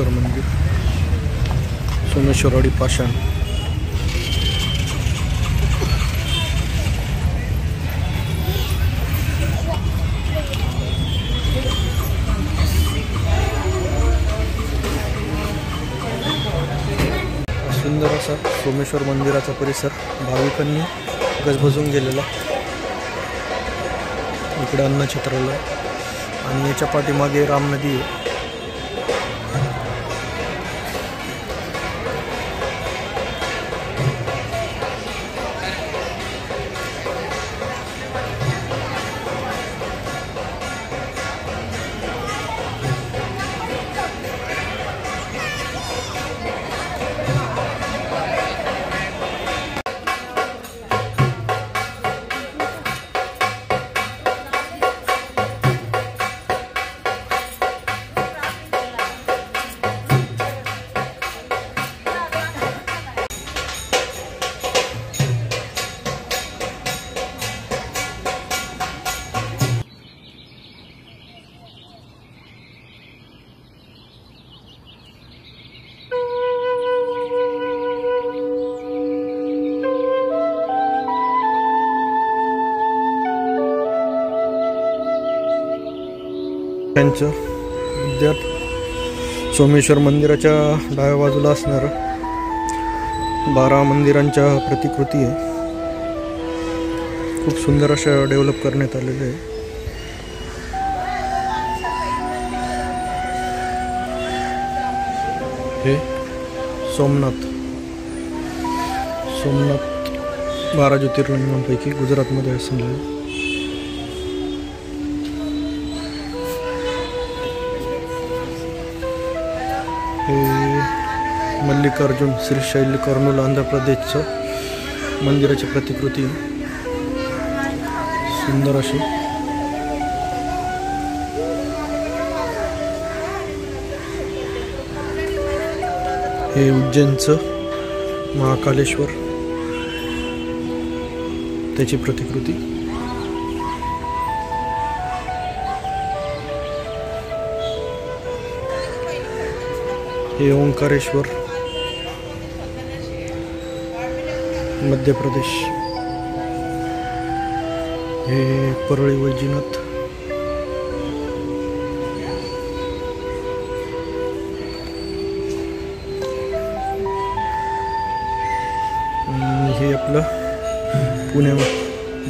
सोमेश्वर मंदिर, सोमेश्वरवाडी पाषाण। सुंदर असा सोमेश्वर मंदिराचा परिसर भाविकांनी गजबजून गेलेला। इकडे अन्नछत्रालय आणि याच्या पाठीमागे राम नदी आहे। त्यांचं विद्यात सोमेश्वर मंदिराच्या डाव्या बाजूला असणार 12 मंदिरांच्या प्रतिकृती आहे। खूप सुंदर अशा डेव्हलप करण्यात आलेले आहे। हे सोमनाथ 12 ज्योतिर्लिंगांपैकी गुजरातमध्ये असलेले मल्लिकार्जुन श्रीशैल कर्नूल आंध्र प्रदेशचं मंदिराची प्रतिकृती सुंदर अशी। हे उज्जैनचं महाकालेश्वर, त्याची प्रतिकृती। हे ओंकारेश्वर मध्य प्रदेश। हे परळी वैजनाथ। हे आपलं पुणे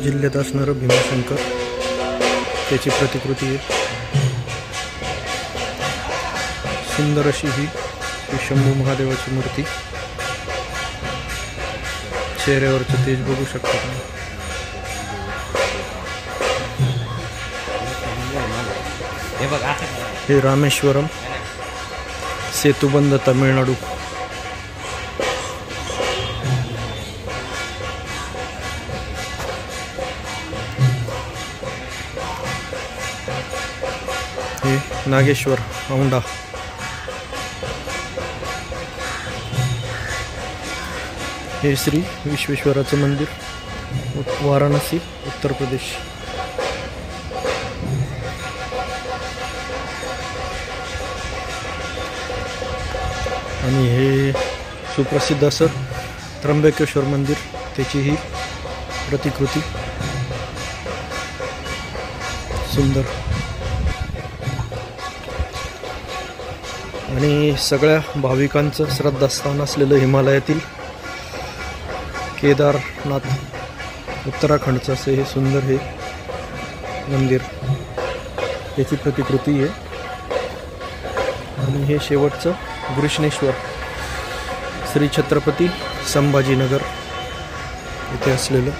जिल्ह्यात असणारं भीमाशंकर, त्याची प्रतिकृती आहे। सुंदर अशी ही शंभू महादेवाची मूर्ती, चेहऱ्यावरचं तेज बघू शकता तुम्ही। हे रामेश्वरम सेतुबंध तामिळनाडू। हे नागेश्वर औंढा। हे श्री विश्वेश्वराचं मंदिर, वाराणसी उत्तर प्रदेश। आणि हे सुप्रसिद्ध असं त्र्यंबकेश्वर मंदिर, त्याची ही प्रतिकृती सुंदर। आणि सगळ्या भाविकांचं श्रद्धास्थान असलेलं हिमालयातील केदारनाथ उत्तराखंडचं असं हे सुंदर हे मंदिर, त्याची प्रतिकृती आहे। आणि हे शेवटचं गृष्णेश्वर श्री छत्रपती संभाजीनगर इथे असलेलं